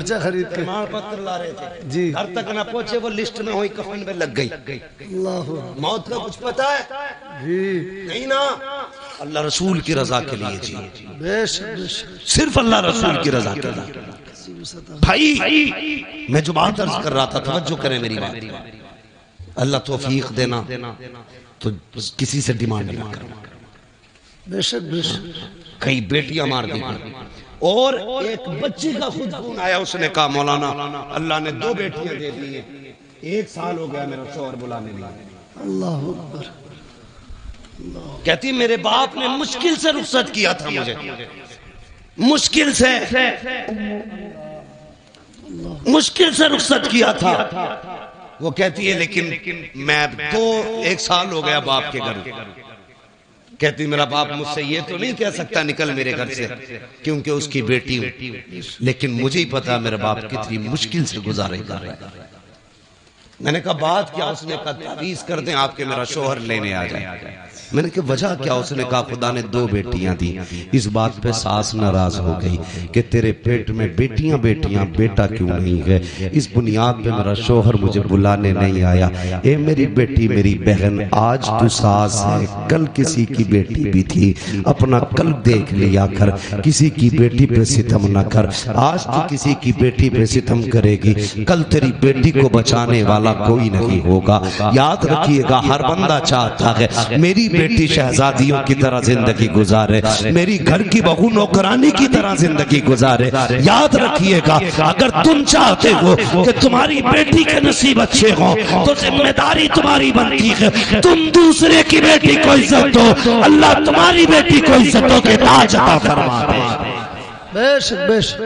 खर्चा खरीद के प्रमाण पत्र ला रहे थे जी। घर तक ना पहुंचे, वो लिस्ट में हुई, कफन में लग गई। अल्लाह मौत का कुछ पता है जी। नहीं ना। अल्लाह रसूल की रजा के लिए जी, बेशक बेशक। सिर्फ अल्लाह रसूल की रजा के लिए। भाई मैं जो बात अर्ज कर रहा था, तवज्जो करें मेरी बात। अल्लाह तौफीक देना तो किसी से डिमांड ना करना। बेशक बेशक। कई बेटियां मार दी और एक बच्ची का खुद खून आया, उसने कहा मौलाना अल्लाह ने 2 बेटियां दे दी हैं, 1 साल हो गया मेरा शौहर बुलाने नहीं आया। अल्लाह अकबर। कहती मेरे बाप ने मुश्किल से रुखसत किया था मुझे, मुश्किल से रुखसत किया था। वो कहती है लेकिन मैं तो 1 साल हो गया बाप के घर। कहती मेरा बाप मुझसे ये तो नहीं कह सकता निकल मेरे घर से, क्योंकि उसकी बेटी हूं, लेकिन मुझे ही पता मेरा बाप कितनी मुश्किल से गुजारेगा। मैंने कहा बात क्या? उसने कहा तावीज़ कर दें आपके, मेरा शौहर लेने आ जाए। मैंने कहा वजह क्या? उसने कहा खुदा ने 2 बेटियां दी। इस बात पे सास नाराज हो गई कि तेरे पेट में बेटियां बेटियां, बेटा क्यों नहीं है? इस बुनियाद पे मेरा शौहर मुझे बुलाने नहीं आया। ए मेरी बेटी, मेरी बहन, आज तू सास है, कल किसी की बेटी भी थी। अपना कल देख लिया कर, किसी की बेटी पे सितम न कर। आज तू किसी की बेटी पे सितम करेगी, कल तेरी बेटी को बचाने वाला कोई नहीं होगा। याद रखिएगा, हर बंदा चाहता है मेरी बेटी शहजादियों की तरह जिंदगी गुजारे, मेरी घर की बहू नौकरानी की तरह जिंदगी गुजारे। याद रखिएगा, अगर तुम चाहते हो कि तुम्हारी बेटी के नसीब अच्छे हों, तो जिम्मेदारी तुम्हारी बनती है तुम दूसरे की बेटी को इज्जत दो। अल्लाह तुम्हारी बेटी को इज्जतों के ताज अता फरमा दे। बेशक बेशक।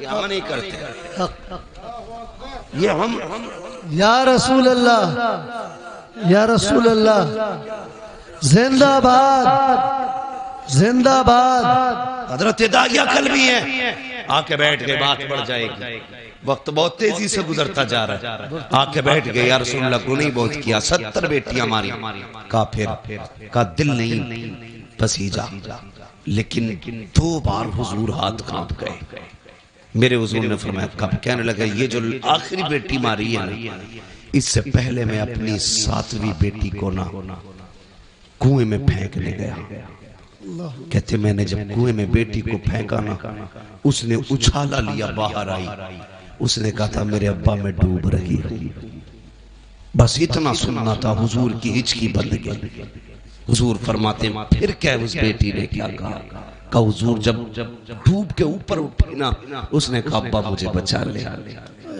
हम नहीं करते ये, हम या रसूल अल्लाह, या रसूल अल्लाह, जिंदाबाद जिंदाबाद। हजरत दागिया कल भी है, आके बैठ गए, बात बढ़ जाएगी। वक्त बहुत तेजी से गुजरता जा रहा है। आके बैठ गए, या रसूल अल्लाह गुनाह बहुत किया, 70 बेटियां मारी। काफिर का दिल नहीं पसीजा, लेकिन 2 बार हुजूर हाथ कांप गए। मेरे हुजूर ने फरमाया, कब? कहने लगा ये जो आखिरी बेटी मारी है ना, इससे पहले मैं अपनी 7वीं बेटी को ना कुएं में फेंकने गया। कहते मैंने जब कुएं में बेटी को फेंका ना, उसने उछाला लिया, बाहर आई। उसने कहा था मेरे अब्बा मैं डूब रही हूं। बस इतना सुनना था, हुजूर की हिचकी बंद गई। हुजूर फरमाते फिर क्या उस बेटी ने क्या कहा? हुजूर जब डूब के ऊपर उठी ना, उसने कहा अब्बा मुझे बचा ले,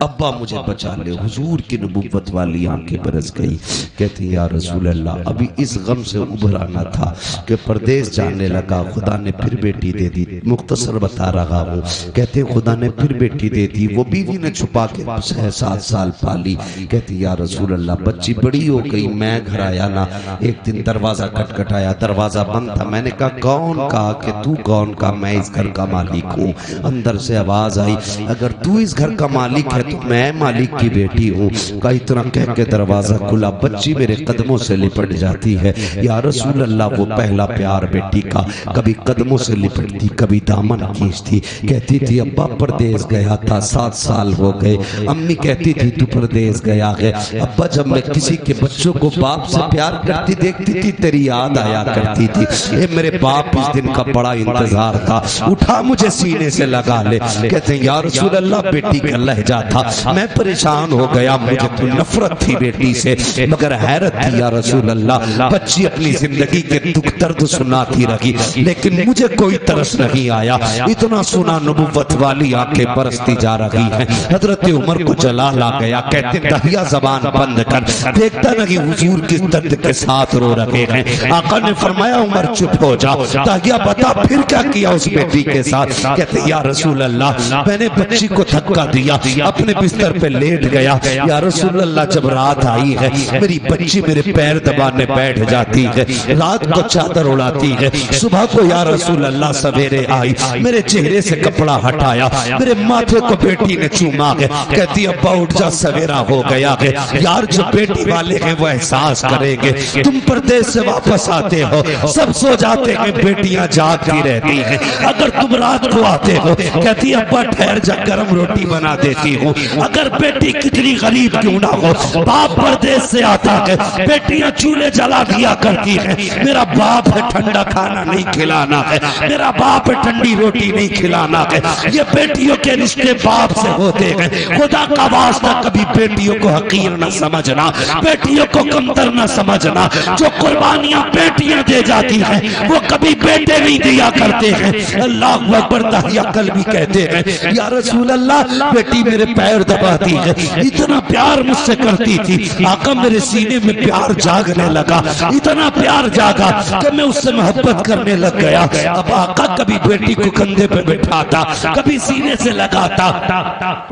अब्बा मुझे बचा ले। हुजूर की नबुव्वत वाली आंखें बरस गई। कहती या रसूल अल्लाह, अभी इस गम से उभराना था कि परदेश जाने लगा, खुदा ने फिर बेटी दे दी। मुख्तसर बता रहा हूँ। कहते खुदा ने फिर बेटी दे दी, वो बीवी ने छुपा के 7 साल पाली। कहती या रसूल अल्लाह, बच्ची बड़ी हो गई, मैं घर आया ना, एक दिन दरवाजा खटखटाया, दरवाजा बंद था। मैंने कहा कौन? कहा कि तू कौन? का मैं इस घर का मालिक हूँ। अंदर से आवाज आई, अगर तू इस घर का मालिक है तो मैं मालिक की बेटी हूँ। का इतना कह के दरवाजा खुला, बच्ची मेरे कदमों से लिपट जाती है। या रसूल अल्लाह, वो पहला प्यार बेटी का, कभी कदमों से लिपटती, कभी दामन खींचती। कहती थी अब्बा परदेश गया था, 7 साल हो गए। अम्मी कहती थी तू परदेश गया है। अब्बा जब मैं किसी के बच्चों को बाप से प्यार करती देखती थी, तेरी याद आया करती थी। ये मेरे बाप इस दिन का बड़ा इंतजार था, उठा मुझे सीने से लगा ले। कहते या रसूल अल्लाह, बेटी का लहजा था, मैं परेशान हो गया, मुझे तो नफरत थी बेटी से, मगर हैरत थी या रसूल अल्लाह, बच्ची अपनी जिंदगी के दुख दर्द सुनाती रही, लेकिन मुझे कोई तरस नहीं आया। इतना सुना नबुव्वत वाली आंखें बरसती जा रही हैं। हजरत उमर को जलाल आ गया। कहते दहिया जबान बंद कर, देखता नहीं हुजूर किस दर्द के साथ रो रहे हैं। आका ने फरमाया उमर चुप हो जा। दहिया बता फिर क्या किया उस बेटी के साथ? कहते या रसूल अल्लाह, मैंने बच्ची को धक्का दिया, अपनी अपने बिस्तर पे लेट गया। या रसूल अल्लाह, जब रात आई है मेरी बच्ची मेरे पैर दबाने बैठ जाती है, रात को चादर उड़ाती है, सुबह को या रसूल अल्लाह सवेरे आई, मेरे चेहरे से कपड़ा हटाया, मेरे माथे को बेटी ने चूमा है, कहती अब्बा उठ जा सवेरा हो गया है। यार जो बेटी वाले हैं वो एहसास करेंगे, तुम परदेश से वापस आते हो सब सो जाते हैं, बेटियां जागती रहती हैं, अगर तुम रात को आते हो कहती अब्बा ठहर जा गरम रोटी बना देती हूँ। अगर बेटी कितनी गरीब क्यों ना हो, बाप परदेश से आता है, बेटियां चूल्हे जला दिया करती हैं, मेरा बाप है ठंडा खाना नहीं खिलाना है, मेरा बाप है ठंडी रोटी नहीं खिलाना है। ये बेटियों के रिश्ते बाप से होते हैं। खुदा का वास्ता कभी बेटियों को हकीर न समझना, बेटियों को कमतर न समझना। जो कुर्बानियां बेटियां दे जाती हैं वो कभी बेटे नहीं दिया करते हैं। अल्लाह अकबर। ताहिया कल्बी कहते हैं या रसूल अल्लाह, बेटी मेरे पैर दबाती है, इतना प्यार मुझसे करती थी, आका मेरे सीने में प्यार जागने लगा, इतना प्यार जागा कि मैं उससे मोहब्बत करने लग गया। अब आका कभी बेटी को कंधे पे बिठाता, कभी सीने से लगाता।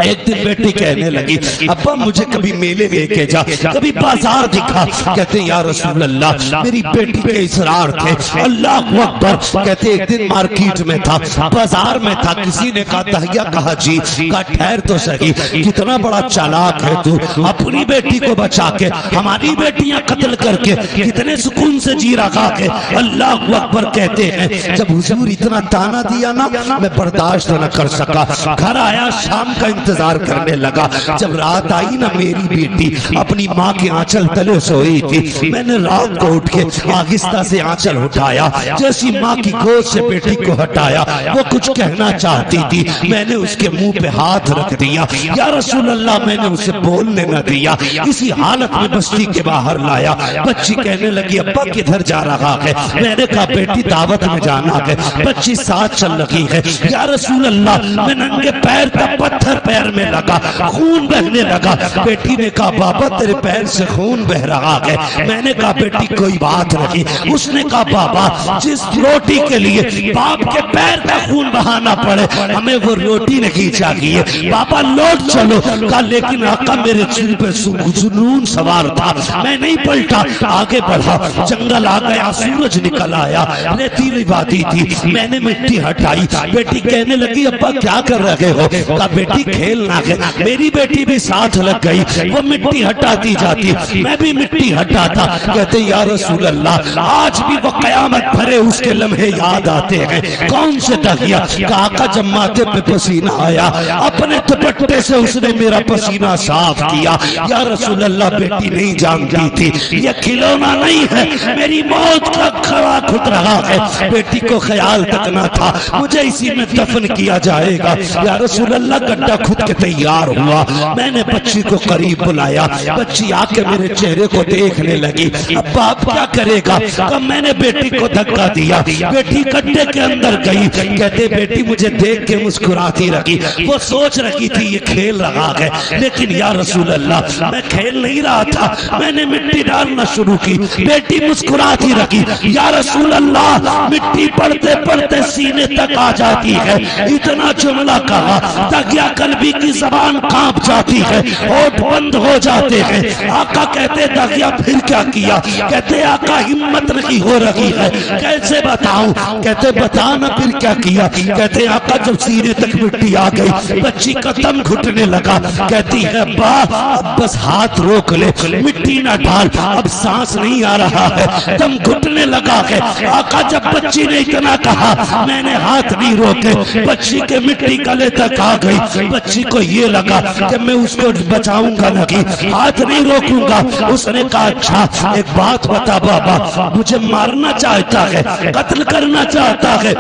एक दिन बेटी कहने लगी अब्बा मुझे कभी मेले लेके जा, कभी बाजार दिखा। कहते या रसूल अल्लाह, मेरी बेटी के इसरार थे। अल्लाह अकबर। कहते एक दिन मार्केट में था, बाजार में था, किसी ने कहा तहिया कहा जी, कहा ठहर तो सही, कितना बड़ा चालाक है तू, अपनी बेटी को बचा के हमारी बेटियां कत्ल करके कितने सुकून से जी रखा है। अल्लाह अकबर। कहते हैं जब हुजूर इतना ताना दिया ना, मैं बर्दाश्त न कर सका, घर आया, शाम का इंतजार करने लगा। जब रात आई ना, मेरी बेटी अपनी माँ के आंचल तले सोई थी, मैंने रात को उठ के आहिस्ता से आंचल उठाया, जैसी माँ की गोद से बेटी को हटाया, वो कुछ कहना चाहती थी, मैंने उसके मुंह पे हाथ रख दिया। या रसूल अल्लाह, मैंने उसे बोलने न दिया, इसी हालत में बस्ती के बाहर लाया। बच्ची कहने लगी अब्बा किधर जा रहा है? मैंने कहा बेटी दावत में जाना है। बच्ची साथ चल रही है। या रसूल अल्लाह, मैं नंगे पैर था, पत्थर पैर में लगा, खून बहने लगा। बेटी ने कहा बाबा तेरे पैर से खून बह रहा है। मैंने कहा बेटी कोई बात नहीं। उसने कहा बाबा जिस रोटी के लिए बाप के पैर का खून बहाना पड़े, हमें वो रोटी नहीं चाहिए, बाबा लौट चलो। कहा लेकिन आका मेरे सिर पे जुनून सवार था, मैं नहीं पलटा, आगे बढ़ा। जंगल आ गया, सूरज निकल आया, रेतीली वादी थी, मैंने मिट्टी हटाई। बेटी कहने लगी अब्बा क्या कर रहे हो? कहा बेटी खेलना है। मेरी बेटी भी साथ लग गई, वो मिट्टी हटाती जाती, मैं भी मिट्टी हटाता। कहते या रसूल अल्लाह, आज भी वो कयामत भरे उसके लम्हे याद आते हैं। कौन से तकिया? कहा का जब माथे पे पसीना आया, अपने दुपट्टे से उसने मेरा पसीना साफ किया। या रसूल अल्लाह, बेटी नहीं जानती थी ये खिलौना नहीं है, मेरी मौत का खड़ा खुद रहा है। बेटी को ख्याल तक ना था मुझे इसी में दफन किया जाएगा। या रसूल अल्लाह, गड्ढा खुद के तैयार हुआ, मैंने बच्ची को करीब बुलाया, बच्ची आके मेरे चेहरे को देखने लगी। अब बाप क्या करेगा? कब मैंने बेटी को धक्का दिया, बेटी गड्ढे के अंदर गई। कहते बेटी मुझे देख के मुस्कुराती रही, वो सोच रही थी ये खेल रहा है, लेकिन या रसूल अल्लाह मैं खेल नहीं रहा था, मैंने मिट्टी डालना शुरू की। बेटी मुस्कुराती रही। या रसूल अल्लाह, मिट्टी पड़ते पड़ते सीने तक आ जाती है। इतना जुमला कहा तकिया कल्बी की जबान कांप जाती है, होठ बंद हो जाते हैं। आका कहते तकिया फिर क्या किया? कहते आका हिम्मत नहीं हो रही है, कैसे बताऊं? कहते बता ना फिर क्या किया? कहते आका जब सीने तक मिट्टी आ गई, बच्ची का दम घुटने लगा। कहती है अब्बा अब बस हाथ रोक ले, मिट्टी ना डाल, अब सांस नहीं आ रहा है, दम घुटने लगा है। आका जब बच्ची ने इतना कहा, मैंने हाथ नहीं रोके, बच्ची के मिट्टी गले तक आ गई। बच्ची को ये लगा कि मैं उसको बचाऊंगा नहीं, हाथ नहीं रोकूंगा। उसने कहा अच्छा एक बात बता बाबा, मुझे मारना चाहता है, कत्ल करना चाहता है।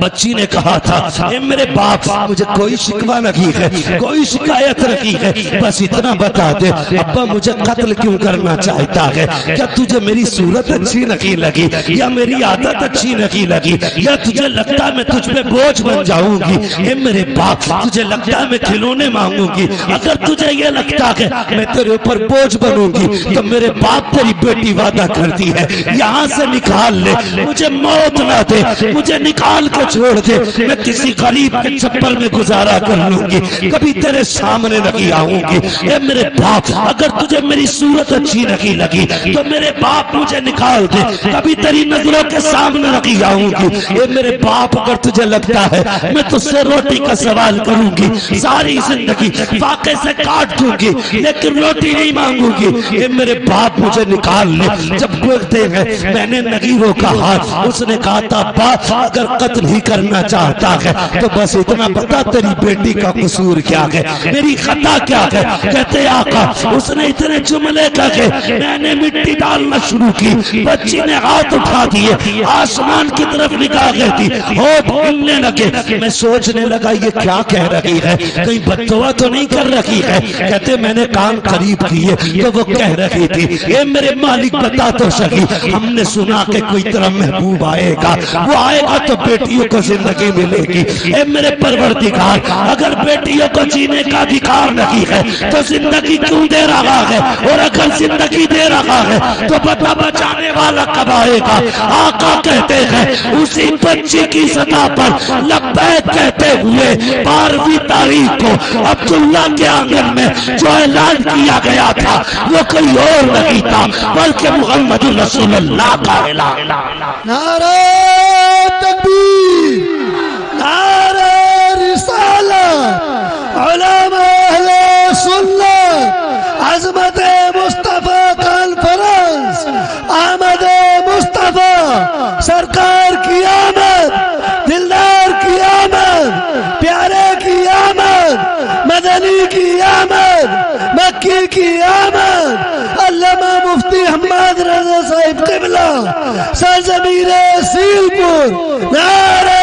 बच्ची ने कहा था ए मेरे बाप, मुझे कोई शिकवा नहीं है, कोई शिकायत नहीं है, बस इतना बता दे अब्बा मुझे कत्ल क्यों करना चाहता है? क्या तुझे मेरी सूरत अच्छी नहीं लगी, या मेरी आदत अच्छी नहीं लगी, या तुझे लगता मैं तुझ पे बोझ बन जाऊंगी? ए मेरे बाप, तुझे लगता है मैं खिलौने मांगूंगी? अगर तुझे ये लगता है मैं तेरे ऊपर बोझ बनूंगी तो मेरे बाप तेरी बेटी वादा करती है यहाँ से निकाल ले, मुझे मौत ना दे, मुझे निकाल के छोड़ दे, मैं किसी गरीब के छप्पर में गुजारा कर लूंगी। कभी तेरे सामने नहीं आऊंगी। ए मेरे बाप, अगर तुझे मेरी सूरत अच्छी नहीं लगी तो मेरे बाप मुझे निकाल दे, कभी तेरी नजरों के सामने नहीं आऊंगी। ए मेरे बाप, अगर तुझे लगता है मैं तुझसे रोटी का सवाल करूंगी, सारी जिंदगी फाके से काट दूंगी, लेकिन रोटी नहीं मांगूंगी। ए मेरे बाप, मुझे निकाल ले। जब देखते हैं मैंने नगीरों का हाथ, उसने कहा था बाप, अगर कत्ल ही करना चाहता है तो बस इतना बता तेरी बेटी का कसूर क्या है, मेरी खता क्या है। कहते आका, उसने इतने जुमले कहे, मैंने मिट्टी डालना शुरू की, बच्ची ने हाथ उठा दिए, आसमान की तरफ निगाह गई थी, होठ हिलने लगे। मैं सोचने लगा ये क्या कह रही है, कहीं बददुआ तो नहीं कर रही है। कहते मैंने कान करीब किए तो वो कह रही थी, ये मेरे मालिक बता तो सही, हमने सुना कि कोई तरह महबूब आएगा, वो आएगा तो बेटियों को जिंदगी मिलेगी। ए मेरे परवरदिगार, अगर बेटियों को जीने का अधिकार नहीं है तो जिंदगी क्यों दे रहा है, और अगर जिंदगी दे रहा है तो बता बचाने वाला कब आएगा। आका कहते हैं उसी बच्ची की सदा पर लब्बैक कहते हुए 12वीं तारीख को अब्दुल्ला के आंगन में जो ऐलान किया गया था वो कोई और नहीं था बल्कि मोहम्मद रसूलुल्लाह का ऐलान। नारे तकबीर, नारे रिसालत, उलमा अहले सुन्नत, अज़मत मुस्तफा कॉन्फ्रेंस, अहमद मुस्तफा सरकार की आमद, दिलदार की आमद, प्यारे की आमद, मदनी की आमद, मक्की की आमद, अल्लामा मुफ्ती हम्मद रज़ा साहिब क़िबला सरज़मीरे सीलपुर। नारे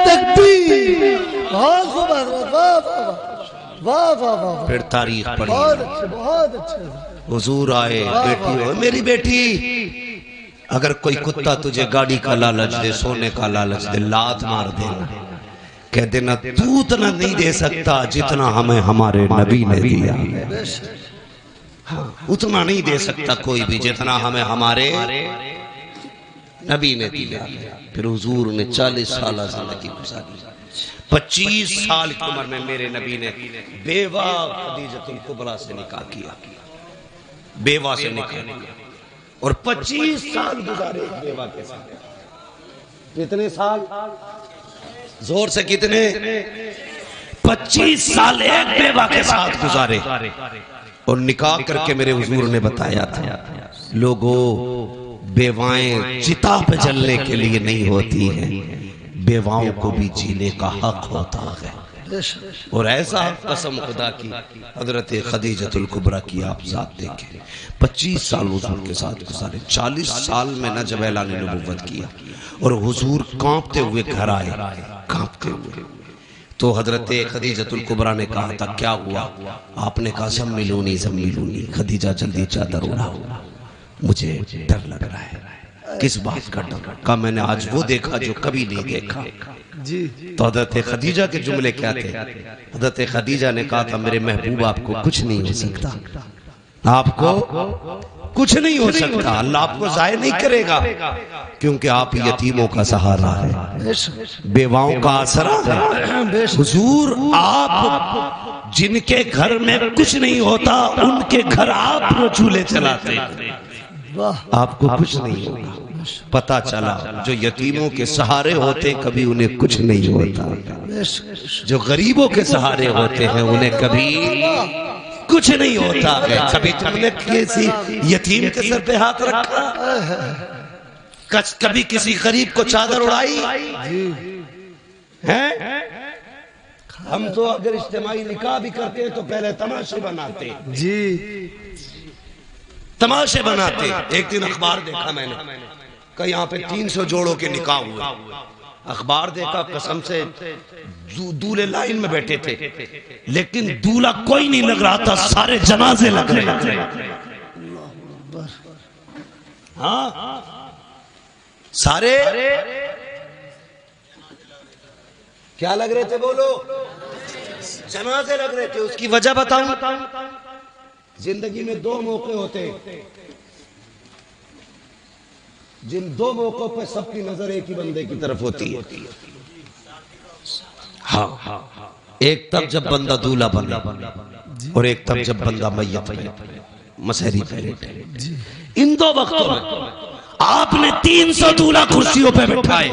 तकबीर। बहुत खूब हज़रत, वाह वाह वाह वाह वाह। फिर तारीख पढ़ी, बहुत अच्छे, बहुत अच्छे। हुजूर आए, बेटी हो मेरी बेटी, अगर कोई कुत्ता तुझे गाड़ी का लालच दे, सोने का लालच दे, लात मार देना, कह देना तू उतना नहीं दे सकता जितना हमें हमारे नबी ने दिया। हाँ, उतना नहीं दे सकता कोई भी जितना हमें हमारे नबी ने दिया। फिर हुजूर ने 40 साल जिंदगी गुजारी। 25 साल की उम्र में मेरे नबी ने बेवा खदीजतुल कुबरा से निकाह किया, बेवा से निकाह किया, और 25 साल गुजारे बेवा के साथ। कितने साल? जोर से कितने? 25 साल एक बेवा के साथ गुजारे। और निकाह करके मेरे हुजूर ने बताया था, लोगों, बेवाएं चिता पे जलने के लिए नहीं होती हैं, बेवाओं को भी जीने का हक होता है। और ऐसा कसम खुदा की हजरत खदीजतुल कुबरा की आप साथ देखें, 25 साल हुजूर के साथ गुजारे। 40 साल में न जब ऐलान नबुव्वत किया और हुजूर कांपते हुए घर आए, कांपते हुए, तो हजरत खदीजतुल कुबरा ने कहा था क्या हुआ? आपने कहा सब मिलूनी सब मिलूनी। खदीजा जल्दी चादर उड़ाओ, मुझे डर लग रहा है। किस बात का डर? का मैंने आज वो देखा जो कभी नहीं देखा जी। तो हजरत खदीजा के जुमले क्या थे? हजरत खदीजा ने कहा था मेरे महबूब आपको कुछ नहीं हो सकता, आपको कुछ नहीं हो सकता, अल्लाह आपको जाय नहीं करेगा, क्योंकि आप यतीमों का सहारा है, बेवाओं का आसरा है। हुजूर आप जिनके घर में कुछ नहीं होता उनके घर आप झूले चलाते, आपको कुछ नहीं होगा। पता चला जो यतीमों के सहारे होते कभी उन्हें कुछ नहीं होता, जो गरीबों के सहारे होते हैं उन्हें कभी कुछ नहीं होता है। कभी तुमने किसी यतीम के सर पे हाथ रखा? कभी किसी गरीब को चादर उड़ाई है? हम तो अगर इज्तिमाई निकाह भी करते हैं तो पहले तमाशे बनाते जी, तमाशे बनाते। एक दिन अखबार देखा मैंने, कहीं यहाँ पे 300 जोड़ों के निकाह हुए। अखबार देखा, कसम से दूल्हे लाइन में बैठे थे, लेकिन दूल्हा कोई नहीं लग रहा था, सारे जनाजे लग रहे थे। हाँ, सारे क्या लग रहे थे? बोलो, जनाजे लग रहे थे। उसकी वजह बताऊं? जिंदगी में 2 मौके होते हैं, जिन 2 मौकों पर सबकी नजर एक ही बंदे की तरफ होती है। हाँ, एक तब जब बंदा दूल्हा बने और एक तब जब बंदा मैयत बने, मसहरी पहले। इन दो वक्तों में आपने 300 दूल्हा कुर्सियों पे बिठाए,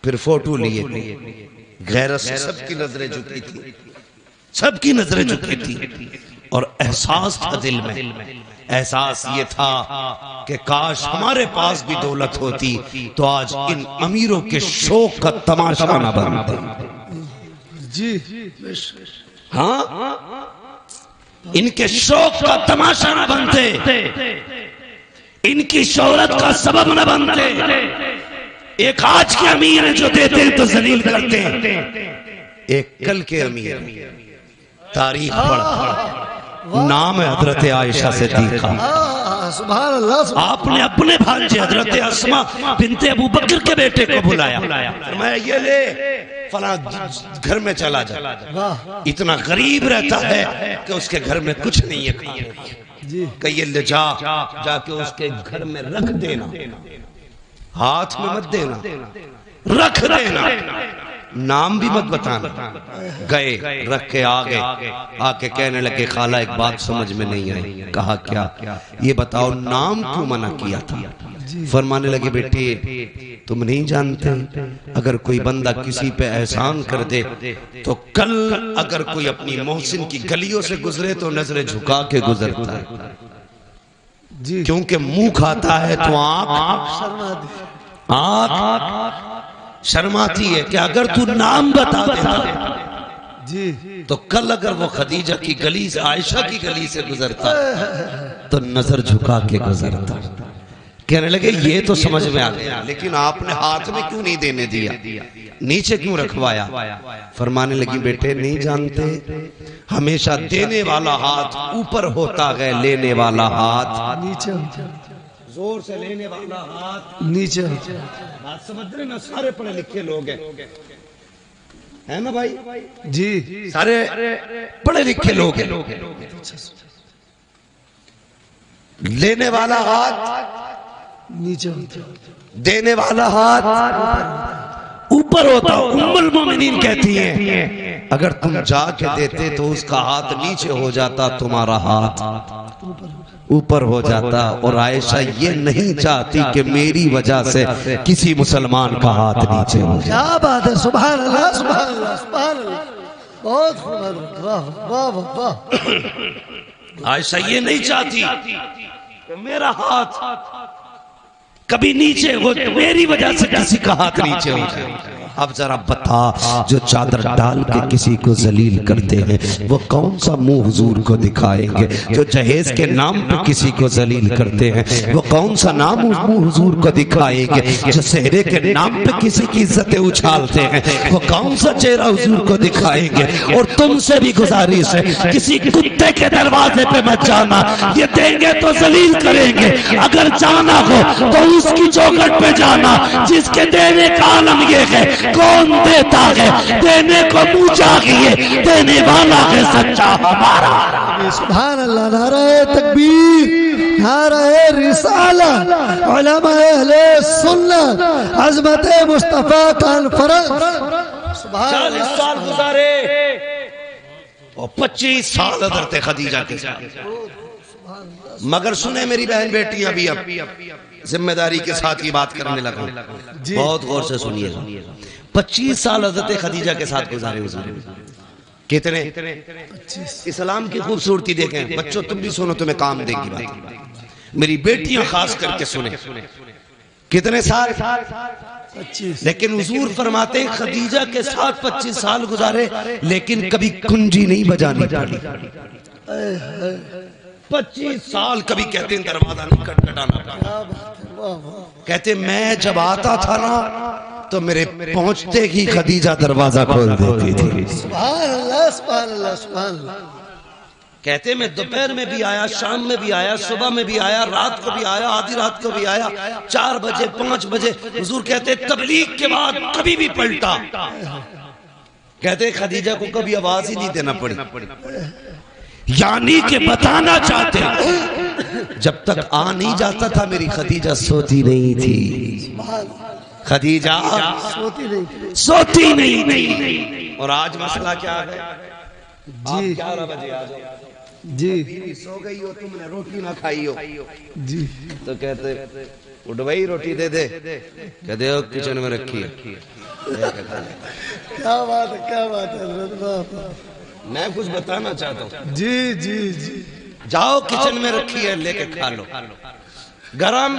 फिर फोटो लिए, गैरत से सबकी नजरें झुकी थी, सबकी नजरें झुकी थी, और एहसास था दिल में, एहसास ये था कि काश हमारे पास भी दौलत होती तो आज इन अमीरों के शौक का तमाशा न बनता। जी हाँ, इनके शौक का तमाशा न बनते, इनकी शोहरत का सबब न बनते। एक आज के अमीर हैं जो देते हैं तो जलील करते हैं, एक कल के अमीर तारीख पढ़, नाम है हजरत आयशा सिद्दीका। सुभान अल्लाह। आपने अपने भांजे हजरत अस्मा बिनते अबू बकर के बेटे को बुलाया, मैं ये ले फला घर में चला जा। इतना गरीब रहता है कि उसके घर में कुछ नहीं है खाने, कहिए ले जाके उसके घर में रख देना, हाथ में मत देना, रख देना, नाम भी मत बताना। गए, रख के आ गए, आके कहने लगे खाला एक बात समझ में नहीं आई। कहा क्या? ये बताओ नाम क्यों मना किया था? फरमाने लगे बेटे तुम नहीं जानते, अगर कोई बंदा किसी पे एहसान कर दे तो कल अगर कोई अपनी मोहसिन की गलियों से गुजरे तो नजरें झुका के गुजरता है, क्योंकि मुंह खाता है तो आंख शर्माती है कि अगर तू नाम बता देता जी तो कल अगर वो खदीजा की गली से, आयशा की गली से गुजरता तो नजर झुका के गुजरता। कहने लगे ये तो समझ में आ गया, लेकिन आपने हाथ में क्यों नहीं देने दिया, नीचे क्यों रखवाया? फरमाने लगी बेटे नहीं जानते, हमेशा देने वाला हाथ ऊपर होता है, लेने वाला हाथ नीचे, जोर से लेने वाला हाथ नीचे। बात समझ रहे ना? सारे पढ़े लिखे लोग हैं, है ना भाई जी, सारे पढ़े लिखे लोग हैं। लेने वाला हाथ नीचे, देने वाला हाथ ऊपर होता। उम्मुल मोमिनीन कहती हैं अगर तुम जाके देते तो उसका हाथ नीचे हो जाता, तुम्हारा हाथ ऊपर हो जाता। और आयशा ये नहीं चाहती कि मेरी वजह से किसी मुसलमान का हाथ नीचे हो जाए। क्या बात है, सुभान अल्लाह, सुभान अल्लाह, सुभान अल्लाह, बहुत वाह वाह वाह। आयशा ये नहीं चाहती कि मेरा हाथ कभी नीचे हो, मेरी वजह से किसी का हाथ नीचे हो जाए। अब जरा बता, जो चादर डाल के किसी को जलील करते हैं वो कौन सा मुंह हुजूर को दिखाएंगे? जो जहेज के नाम पे किसी को जलील करते हैं वो कौन सा नाम मुंह हुजूर को दिखाएंगे? जो सेहरे के नाम पे किसी की इज्जतें उछालते हैं वो कौन सा चेहरा हुजूर को दिखाएंगे? और तुमसे भी गुजारिश है, किसी कुत्ते के दरवाजे पे मत जाना, ये देंगे तो जलील करेंगे। अगर जाना हो तो उसकी चौखट पे जाना जिसके देने का आलम ये है, कौन देता है, देने को मुंह चाहिए, देने वाला है सच्चा हमारा। सुभान अल्लाह, नारे तकबीर, नारे रिसालत, उलमा अहले सुन्नत, अज़मत मुस्तफा कॉन्फ्रेंस। 40 साल गुजारे और 25 साल हज़रत खदीजा के साथ। मगर सुने मेरी बहन बेटियां भी, अब जिम्मेदारी के साथ ये बात करने लगा, बहुत गौर से सुनिएगा। 25 साल हज़रत खदीजा के साथ गुजारे हुजूर। कितने? इस्लाम की खूबसूरती देखें। बच्चों तुम भी सुनो, तुम्हें काम देगी बात। मेरी बेटियां खास करके सुने। कितने साल? 25। लेकिन हुजूर फरमाते खदीजा के साथ 25 साल गुजारे, लेकिन कभी कुंजी नहीं बजानी पड़ी। 25 साल कभी कहते हैं दरवाजा नहीं खटखटाना पड़ा। कहते मैं जब आता था ना तो मेरे पहुंचते ही खदीजा दरवाजा खोल देती थी। सुभान अल्लाह, सुभान अल्लाह, सुभान अल्लाह। कहते मैं दोपहर में भी आया, शाम में भी आया, सुबह में भी आया, रात को भी आया, आधी रात को भी आया, 4 बजे 5 बजे। हुजूर कहते तबलीग के बाद कभी भी पलटा। कहते खदीजा को कभी आवाज ही नहीं देना पड़ी, यानी कि बताना चाहते जब तक आ नहीं जाता था मेरी खदीजा सोती नहीं थी। खदीजा सोती नहीं थी। और आज मसला क्या है जी? 11 बजे आ जाओ जी, सो गई हो तुमने, रोटी ना खाई हो जी, तो कहते उठ भाई रोटी दे दे, कहते हो किचन में रखी है। क्या बात है, क्या बात है। मैं कुछ बताना चाहता हूँ जी जी जी, जाओ किचन में रखी है लेके खा लो। गरम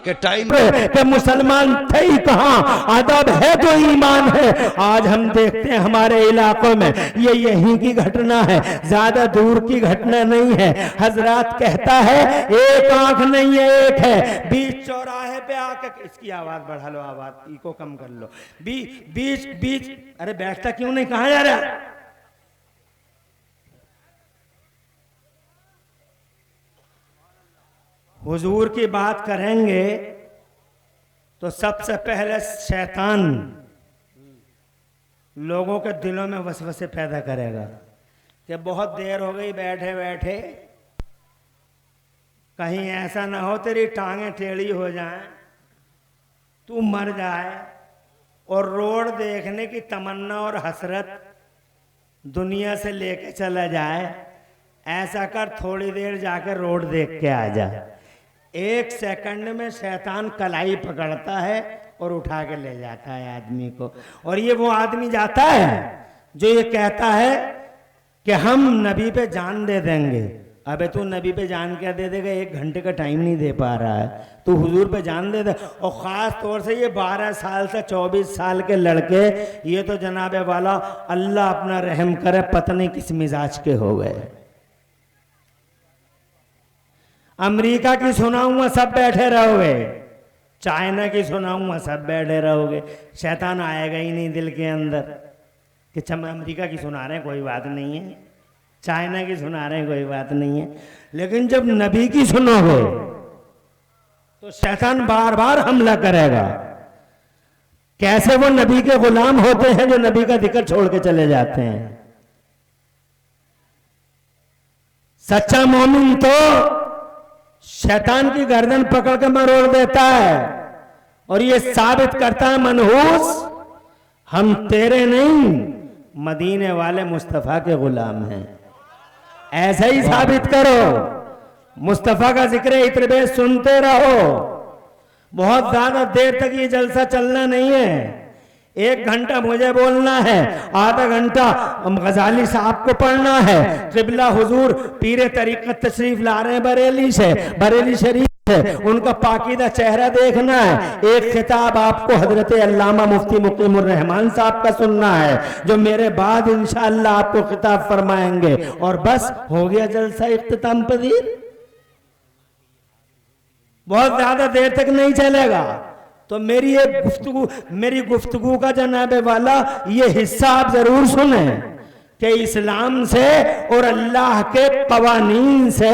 के टाइम के मुसलमान थे ही कहाँ, अदब है तो ईमान है। आज हम देखते हैं हमारे इलाकों में ये यहीं की घटना है, ज्यादा दूर की घटना नहीं है। हजरत कहता है एक आंख नहीं है एक है, बीच चौराहे पे आके, इसकी आवाज बढ़ा लो, आवाज इको कम कर लो, बीच बीच, अरे बैठता क्यों नहीं, कहाँ जा रहा है? हुजूर की बात करेंगे तो सबसे पहले शैतान लोगों के दिलों में वसवसे पैदा करेगा कि बहुत देर हो गई बैठे बैठे, कहीं ऐसा ना हो तेरी टांगें टेढ़ी हो जाएं, तू मर जाए और रोड देखने की तमन्ना और हसरत दुनिया से लेके चला जाए। ऐसा कर, थोड़ी देर जाकर रोड देख के आ जा। 1 सेकंड में शैतान कलाई पकड़ता है और उठा के ले जाता है आदमी को। और ये वो आदमी जाता है जो ये कहता है कि हम नबी पे जान दे देंगे। अबे तू नबी पे जान क्या दे देगा, 1 घंटे का टाइम नहीं दे पा रहा है, तू हुजूर पे जान दे दे। और ख़ास तौर से ये 12 साल से 24 साल के लड़के, ये तो जनाबे वाला अल्लाह अपना रहम करे, पता नहीं किस मिजाज के हो गए। अमेरिका की सुनाऊंगा सब बैठे रहोगे, चाइना की सुनाऊंगा सब बैठे रहोगे, शैतान आएगा ही नहीं दिल के अंदर कि चम अमेरिका की सुना रहे हैं कोई बात नहीं है, चाइना की सुना रहे हैं कोई बात नहीं है। लेकिन जब नबी की सुनोगे तो शैतान बार बार हमला करेगा। कैसे वो नबी के गुलाम होते हैं जो नबी का जिक्र छोड़ के चले जाते हैं। सच्चा मोमिन तो शैतान की गर्दन पकड़ के मरोड़ देता है और ये साबित करता है मनहूस हम तेरे नहीं मदीने वाले मुस्तफा के गुलाम हैं। ऐसा ही साबित करो, मुस्तफा का जिक्र इत्र बेश सुनते रहो। बहुत ज्यादा देर तक ये जलसा चलना नहीं है, 1 घंटा मुझे बोलना है, आधा घंटा गजाली साहब को पढ़ना है। क़िबला हुजूर पीरे तरीक़त तशरीफ ला रहे हैं बरेली से, बरेली शरीफ से, उनका पाकीदा चेहरा देखना है। एक खिताब आपको हजरत अल्लामा मुफ्ती मुकीमुर रहमान साहब का सुनना है जो मेरे बाद इंशाअल्लाह आपको खिताब फरमाएंगे और बस हो गया जलसा इख्तिताम पजीर। बहुत ज्यादा देर तक नहीं चलेगा। तो मेरी गुफ्तगू का जनाबे वाला ये हिस्सा आप जरूर सुने कि इस्लाम से और अल्लाह के कवानीन से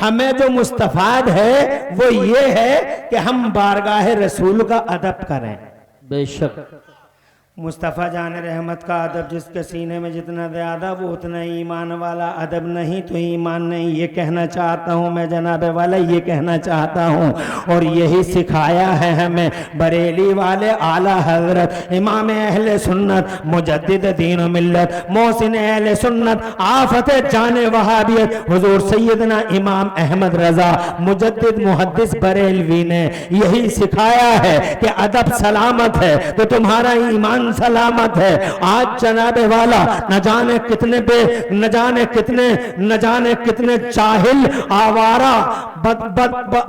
हमें जो मुस्तफाद है वो ये है कि हम बारगाह रसूल का अदब करें। बेशक मुस्तफ़ा जान रहमत का अदब जिसके सीने में जितना ज़्यादा वो उतना ईमान वाला अदब नहीं तो ईमान नहीं, ये कहना चाहता हूँ मैं जनाबे वाला, ये कहना चाहता हूँ। और यही सिखाया है हमें बरेली वाले आला हजरत इमाम अहले सुन्नत मुजद्दिद दीन मिल्लत मोहसिन अहले सुन्नत आफत जाने वहाबियत हुजूर सैयदना इमाम अहमद रजा मुजद्दिद मुहद्दिस बरेलवी ने यही सिखाया है कि अदब सलामत है तो तुम्हारा ईमान सलामत है। आज जनाबे वाला न जाने कितने जाहिल आवारा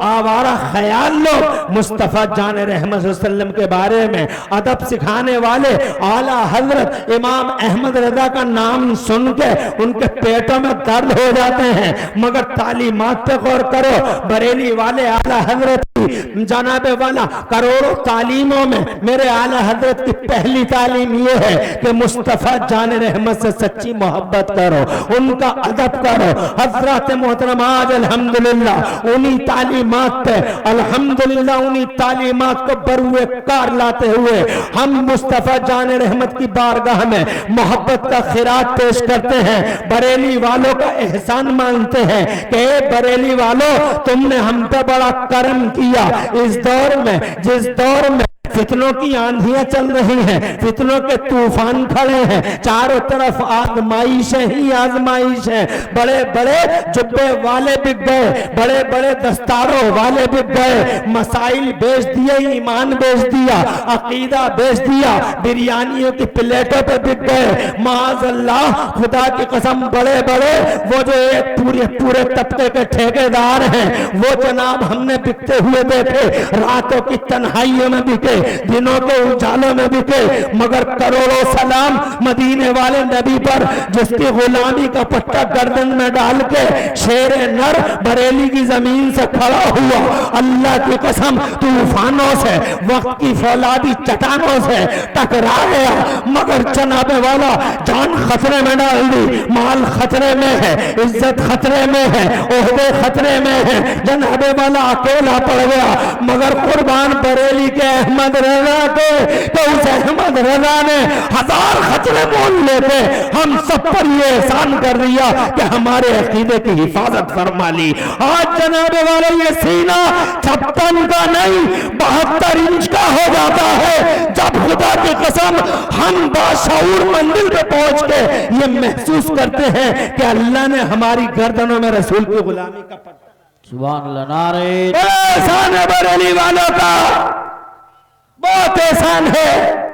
आवारा ख्याल लोग मुस्तफा जान रहमत सल्लम के बारे में अदब सिखाने वाले आला हजरत इमाम अहमद रजा का नाम सुन के उनके पेटों में दर्द हो जाते हैं। मगर तालीमात पे गौर करो, बरेली वाले आला हजरत जनाबे वाला करोड़ों तालीमों में मेरे आला हजरत की पहली तालीम ये है कि मुस्तफा जान रहमत से सच्ची मोहब्बत करो, उनका अदब करो। हजरत मोहतरम आज अल्हम्दुलिल्लाह उन्हीं तालीमात पे अल्हम्दुलिल्लाह उन्हीं तालीमात को बरूए कार लाते हुए हम मुस्तफा जान रहमत की बारगाह में मोहब्बत का खिरात पेश करते हैं। बरेली वालों का एहसान मानते हैं कि बरेली वालों तुमने हम पे बड़ा करम किया। इस दौर में जिस दौर में फितनों की आंधियां चल रही हैं, फितनों के तूफान खड़े हैं, चारों तरफ आजमाइश ही आजमाइश है। बड़े बड़े जुब्बे वाले बिक गए, बड़े बड़े दस्तारों वाले बिक गए, मसाइल बेच दिए, ईमान बेच दिया, अकीदा बेच दिया, बिरयानियों की प्लेटों पे बिक गए। माज़अल्लाह, खुदा की कसम, बड़े बड़े वो जो एक पूरे तबके के ठेकेदार हैं, वो जनाब हमने बिकते हुए देखे, रातों की तन्हाइयों में बिके, दिनों के उजालों में बिके, मगर करोड़ों सलाम मदीने वाले नबी पर जिसकी गुलामी का पट्टा गर्दन में डाल के शेरे नर बरेली की जमीन से खड़ा हुआ, अल्लाह की कसम तूफानों से, वक्त की फौलादी चट्टानों से टकरा गया, मगर जनाबे वाला जान खतरे में डाल दी, माल खतरे में है, इज्जत खतरे में है, ओहदे खतरे में है, जनाबे वाला अकेला पड़ गया। मगर कुर्बान बरेली के अहमद रजा के, तो उस अहमद रजा ने 1000 खतरे बोल लेते, हम सब पर ये एहसान कर दिया कि हमारे अकीदे की हिफाजत फरमा ली। आज जनाबे वाला ये सीना 56 का नहीं 72 इंच का हो जाता है, जब खुदा की कसम हम बाशऊर मंजिल पे पहुंच के ये महसूस करते हैं कि अल्लाह ने हमारी गर्दनों में रसूल की गुलामी का पट्टा। सुभान अल्लाह, नारे एहसान है बरेली वालों का, बहुत एहसान है।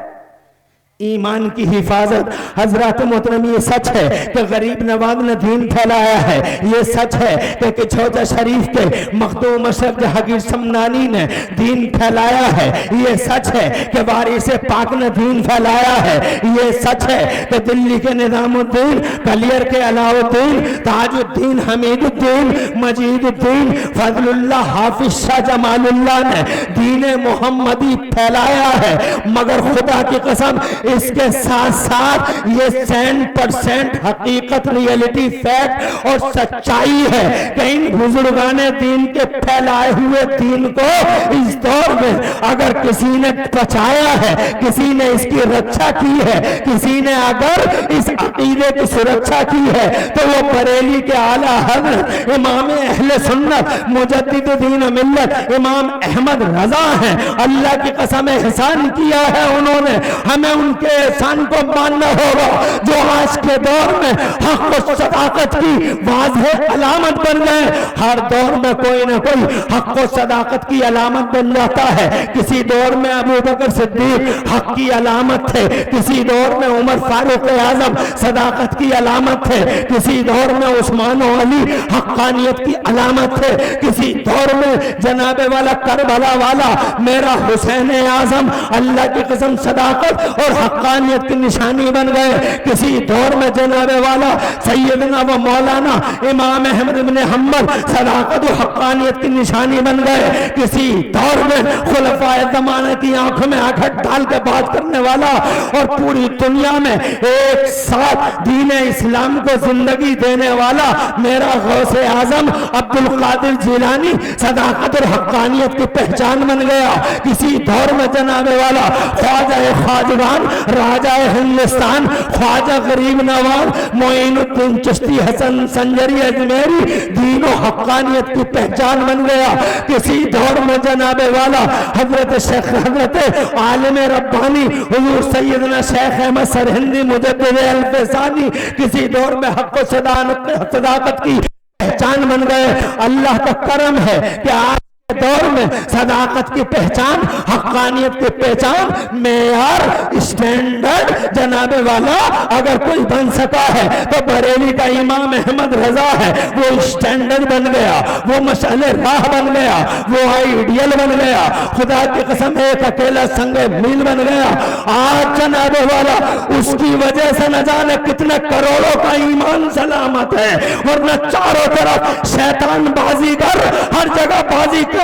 ईमान की हिफाजत, हजरत मोहतरम, ये सच है कि गरीब नवाज ने दीन फैलाया है, ये सच है कि छोटा शरीफ के मखदूम अशरफ जहांगीर समनानी ने दीन फैलाया है, ये सच है कि वारिस पाक ने दीन फैलाया है, ये सच है कि दिल्ली के निजामुद्दीन, कलियर के अलाउद्दीन, ताजुद्दीन, हमीदुद्दीन, मजीदुद्दीन, फजलुल्लाह, हाफिज शाह जमालुल्लाह ने दीन मोहम्मदी फैलाया है। मगर खुदा की कसम इसके साथ साथ ये 100% हकीकत, रियलिटी, फैक्ट और सच्चाई है कि इन बुजुर्गाने दीन के फैलाए हुए दीन को इस दौर में अगर किसी ने बचाया है, किसी ने इसकी रक्षा की है, किसी ने अगर इस अकीदे की सुरक्षा की है, तो वो बरेली के आला हज़रत इमाम अहले सुन्नत मुजद्दिद दीन मिल्लत इमाम अहमद रजा हैं। अल्लाह की कसम एहसान किया है उन्होंने, हमें उनके एहसान को मानना होगा, जो आज के दौर में हक और सदाकत की वाज़ेह अलामत बन गए। हर दौर में कोई ना कोई हक और सदाकत की अलामत बन जाता है। किसी दौर में अबू बकर सिद्दीक हक की अलामत थे, किसी दौर में उमर फारूक आजम सदाकत की अलामत थे, किसी दौर में उस्मान और अली हक्कानियत की अलामत थे, किसी दौर में जनाबे वाला करबला वाला मेरा हुसैन आजम अल्लाह की कसम सदाकत और हक्कानियत की निशानी बन गए। किसी दौर में जनाबे वाला सैयदना व मौलाना इमाम अहमद इब्न हम्बल सदाकत और हक्कानियत की निशानी बन गए। किसी दौर में खुलफाए ज़माने की आंखों में आंखें डाल के बात करने वाला और पूरी दुनिया में एक साथ दीन इस्लाम को जिंदगी देने वाला मेरा गौसे आजम अब्दुल कादिर जिलानी सदाकत और हक्कानियत की पहचान बन गया। किसी दौर में जनाबे वाला ख्वाजा खाजगान, राजा हिंदुस्तान, ख्वाजा गरीब नवाज मोइनुद्दीन चिश्ती हसन संजरी अजमेरी दीन और हक्कानियत की पहचान बन गया। किसी दौर में जनाबे वाला हजरत शेख हजरत आलिम रब्बानी हुजूर सैयदना शेख अहमद सरहिंदी मुजद्दिद अल-फैसानी किसी दौर में हक और सदाकत की पहचान बन गए। अल्लाह का करम है कि आज दौर में सदाकत की पहचान, हक्कानियत की पहचान, मेयार, स्टैंडर्ड जनाबे वाला अगर कोई बन सका है तो बरेली का इमाम अहमद रजा है। वो स्टैंडर्ड बन गया, वो मशाले राह बन गया, वो आइडियल बन गया, खुदा की कसम एक अकेला संगे मील बन गया। आज जनाबे वाला उसकी वजह से न जाने कितने करोड़ों का ईमान सलामत है, वरना चारों तरफ शैतान बाजीगर हर जगह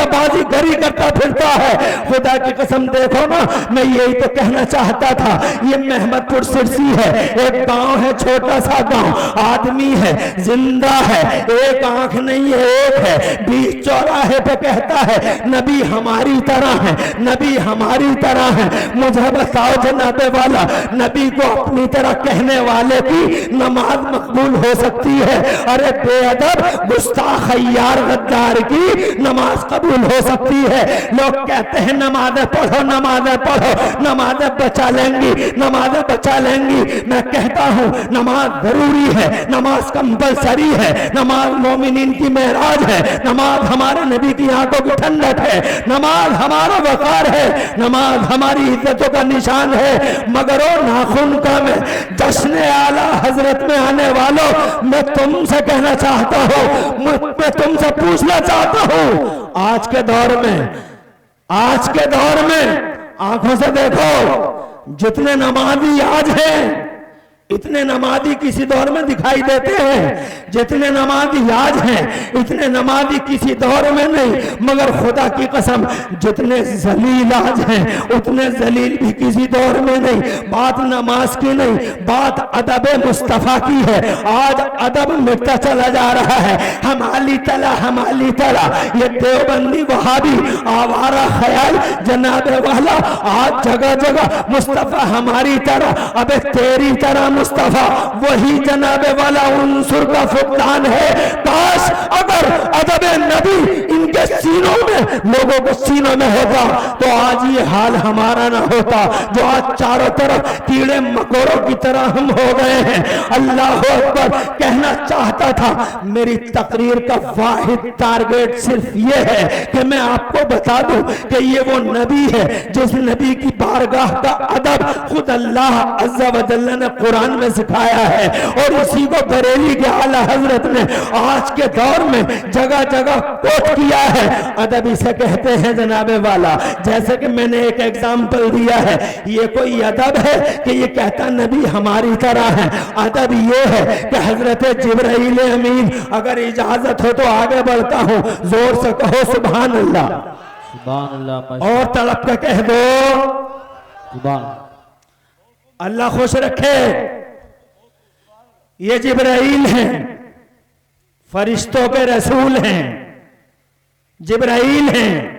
बाजीगरी करता फिरता है। खुदा की कसम देखो ना, मैं यही तो कहना चाहता था। ये महमदपुर सिरसी है, एक गांव है, छोटा सा गांव, आदमी है, जिंदा है, एक आंख नहीं है, एक है, बीच चौराहे पे कहता है नबी हमारी तरह है, नबी हमारी तरह है। मुझे बताओ जनाबे वाला, नबी को अपनी तरह कहने वाले की नमाज मकबूल हो सकती है? अरे बेअदब गुस्ताख यार गद्दार की नमाज कबूल कबूल हो सकती है। लोग कहते हैं नमाज़ें पढ़ो, नमाज़ें पढ़ो, नमाज़ें बचा लेंगी, नमाज़ें बचा लेंगी। मैं कहता हूँ नमाज जरूरी है, नमाज कंपलसरी है, नमाज मोमिनीन की मेराज है, नमाज हमारे नबी की आंखों की ठंडक है, नमाज हमारा वकार है, नमाज हमारी इज्जतों का निशान है। मगर ओ नाखून का में जश्न आला हजरत में आने वालों, मैं तुमसे कहना चाहता हूँ, मैं तुमसे पूछना चाहता हूँ, आज के दौर में आंखों से देखो, जितने नमाजी आज हैं इतने नमाजी किसी दौर में दिखाई देते हैं, जितने नमाजी आज हैं इतने नमाजी किसी दौर में नहीं। मगर खुदा की कसम जितने जलील आज हैं उतने जलील भी किसी दौर में नहीं। बात नमाज की नहीं, बात अदब मुस्तफ़ा की है। आज अदब मिटता चला जा रहा है। हमाली तला ये देवबंदी वहाबी आवारा ख्याल जनाब वाला आज जगह जगह मुस्तफ़ा हमारी तरह, अबे तेरी तरह मुस्तफा वही जनाबे वाला उनसुर का फुकदान है। काश अगर अदब नबी इनके सीनों में, लोगों के सीनों में होता तो आज ये हाल हमारा ना होता, जो आज चारों तरफ कीड़े मकोड़ों की तरह हम हो गए हैं। अल्लाह अकबर। कहना चाहता था, मेरी तकरीर का वाहिद टारगेट सिर्फ ये है कि मैं आपको बता दूं कि ये वो नबी है जिस नबी की बारगाह का अदब खुद अल्लाह अज़्ज़ा व जल्ल ने कुरान में सिखाया है, और इसी को बरेली के आला हजरत ने आज के दौर में जगह जगह कोट किया है। अदब इसे कहते हैं जनाबे वाला। जैसे कि मैंने एक एग्जाम्पल दिया है, ये कोई अदब है कि ये कहता नबी हमारी तरह है। अदब ये है कि हजरत जिब्राइल अमीन, अगर इजाजत हो तो आगे बढ़ता हूं, जोर से कहो सुभान अल्लाह, सुभान अल्लाह, और तड़प के कह दो सुभान अल्लाह खुश रखे। ये जिब्राइल हैं, फरिश्तों के रसूल हैं, जिब्राइल हैं।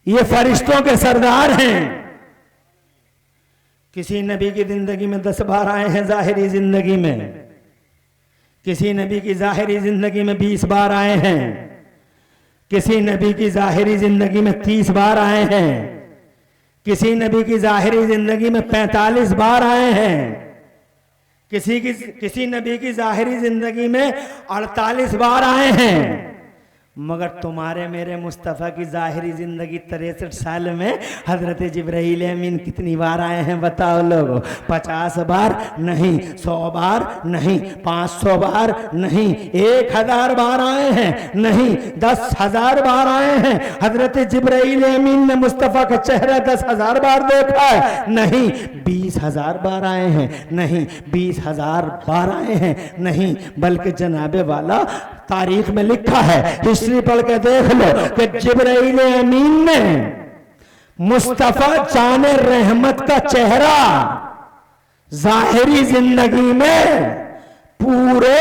ये फरिश्तों के सरदार हैं। किसी नबी की जिंदगी में 10 बार आए हैं, जाहिरी जिंदगी में। किसी नबी की जाहिरी जिंदगी में 20 बार आए हैं। किसी नबी की जाहिरी जिंदगी में 30 बार आए हैं। किसी नबी की जाहिरी जिंदगी में 45 बार आए हैं। किसी नबी की जाहिरी जिंदगी में 48 बार आए हैं। मगर तुम्हारे मेरे मुस्तफ़ा की जाहिरी जिंदगी 63 साल में हजरत जिब्राइल अमीन कितनी बार आए हैं बताओ लोगों? 50 बार नहीं, 100 बार नहीं, 500 बार नहीं, 1000 बार आए हैं नहीं, 10,000 बार आए हैं। हजरत जिब्राइल अमीन ने मुस्तफ़ा का चेहरा 10,000 बार देखा है नहीं, 20,000 बार आए हैं नहीं, 20,000 बार आए हैं नहीं, बल्कि जनाबे वाला तारीख में लिखा है, हिस्ट्री पढ़ के देख लो कि जिब्राइल अमीन ने मुस्तफा जाने रहमत का चेहरा जाहिरी जिंदगी में पूरे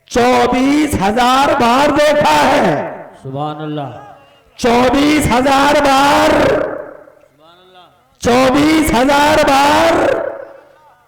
24,000 बार देखा है। सुभान अल्लाह, 24,000 बार, 24,000 बार।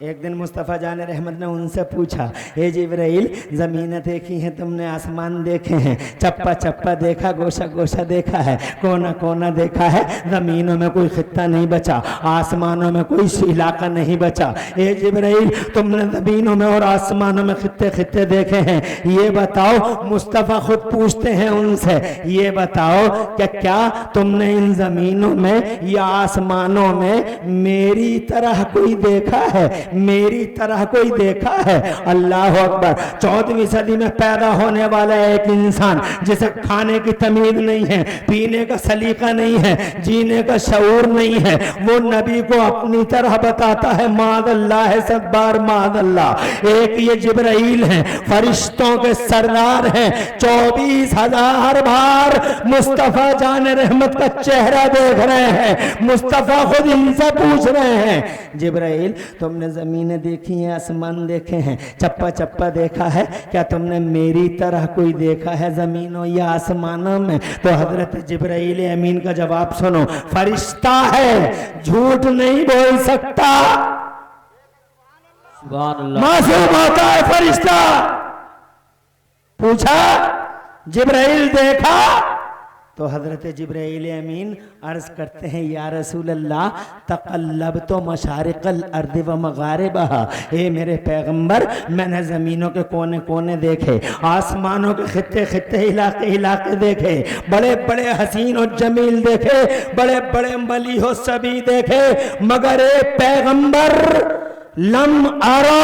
एक दिन मुस्तफ़ा जाने रहमत ने उनसे पूछा, हे जिब्राइल, ज़मीनें देखी हैं तुमने, आसमान देखे हैं, चप्पा चप्पा देखा, गोशा गोशा देखा है, कोना कोना देखा है, ज़मीनों में कोई खित्ता नहीं बचा, आसमानों में कोई इलाका नहीं बचा। हे जिब्राइल, तुमने ज़मीनों में और आसमानों में खित्ते खित्ते देखे हैं, ये बताओ। मुस्तफ़ा खुद पूछते हैं उनसे, ये बताओ कि क्या तुमने इन ज़मीनों में या आसमानों में मेरी तरह कोई देखा है, मेरी तरह कोई देखा है? अल्लाह अकबर। 14वीं सदी में पैदा होने वाला एक इंसान जिसे खाने की तमीज नहीं है, पीने का सलीका नहीं है, जीने का शऊर नहीं है, वो नबी को अपनी तरह बताता है मादल्लाह है, सदबार मादल्लाह। एक ये जिब्राइल हैं, फरिश्तों के सरदार हैं, 24,000 बार मुस्तफ़ा जाने रहमत का चेहरा देख रहे हैं। मुस्तफ़ा खुद इनसे पूछ रहे हैं, जिब्राइल तुमने ज़मीनें देखी हैं, आसमान देखे हैं, चप्पा चप्पा देखा है, क्या तुमने मेरी तरह कोई देखा है ज़मीनों या आसमानों में? तो हजरत जिब्राइल अमीन का जवाब सुनो, फरिश्ता है, झूठ नहीं बोल सकता, सुभान अल्लाह, मासूम होता है फरिश्ता। पूछा जिब्राइल देखा? तो हजरत जिब्राइल अमीन अर्ज करते हैं या रसूल अल्लाह तक़ल्लब तो मशारिक़ल अर्द व मगारिबहा, ए मेरे पैगंबर मैंने ज़मीनों के कोने कोने देखे, आसमानों के खित्ते खित्ते इलाके इलाके देखे, बड़े बड़े हसीन और जमील देखे, बड़े बड़े मली हो सभी देखे, मगर ए पैगंबर लम आरा